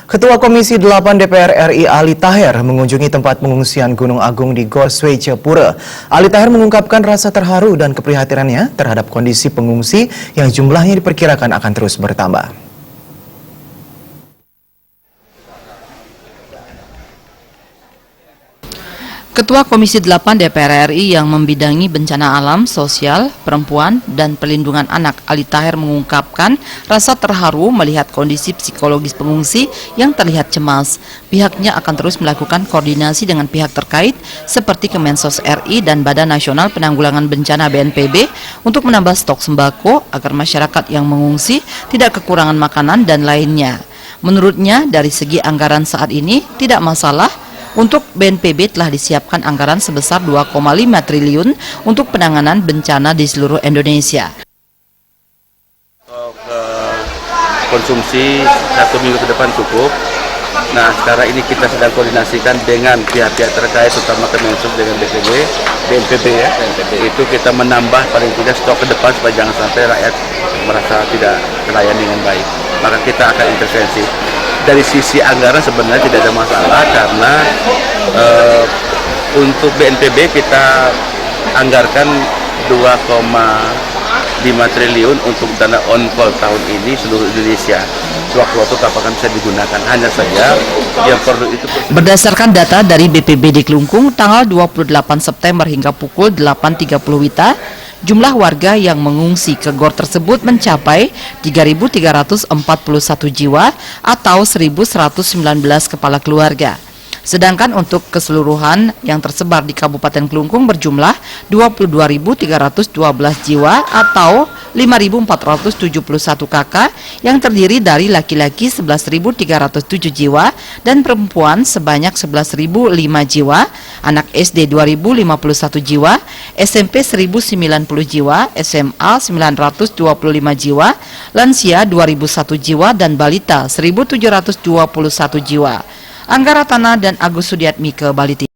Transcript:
Ketua Komisi 8 DPR RI Ali Tahir mengunjungi tempat pengungsian Gunung Agung di Gor Swecapura. Ali Tahir mengungkapkan rasa terharu dan keprihatinannya terhadap kondisi pengungsi yang jumlahnya diperkirakan akan terus bertambah. Ketua Komisi 8 DPR RI yang membidangi bencana alam, sosial, perempuan, dan perlindungan anak Ali Tahir mengungkapkan rasa terharu melihat kondisi psikologis pengungsi yang terlihat cemas. Pihaknya akan terus melakukan koordinasi dengan pihak terkait seperti Kemensos RI dan Badan Nasional Penanggulangan Bencana BNPB untuk menambah stok sembako agar masyarakat yang mengungsi tidak kekurangan makanan dan lainnya. Menurutnya, dari segi anggaran saat ini tidak masalah. Untuk BNPB telah disiapkan anggaran sebesar 2,5 triliun untuk penanganan bencana di seluruh Indonesia. Konsumsi 1 minggu ke depan cukup. Nah, sekarang ini kita sedang koordinasikan dengan pihak-pihak terkait, terutama Kemensos dengan BNPB ya. Itu kita menambah paling tidak stok ke depan supaya jangan sampai rakyat merasa tidak terlayani dengan baik. Maka kita akan intervensi. Dari sisi anggaran sebenarnya tidak ada masalah karena untuk BNPB kita anggarkan 2,5 triliun untuk dana on-call tahun ini seluruh Indonesia. Sewaktu-waktu kapal bisa digunakan. Hanya saja yang perlu itu. Berdasarkan data dari BPBD Kelungkung tanggal 28 September hingga pukul 8.30 WITA, jumlah warga yang mengungsi ke gor tersebut mencapai 3.341 jiwa atau 1.119 kepala keluarga. Sedangkan untuk keseluruhan yang tersebar di Kabupaten Kelungkung berjumlah 22.312 jiwa atau 5.471 kakak yang terdiri dari laki-laki 11.307 jiwa dan perempuan sebanyak 11.005 jiwa, anak SD 2.051 jiwa, SMP 1.090 jiwa, SMA 925 jiwa, lansia 2.001 jiwa dan balita 1.721 jiwa. Anggara Tanah dan Agus Sudiatmike, Bali.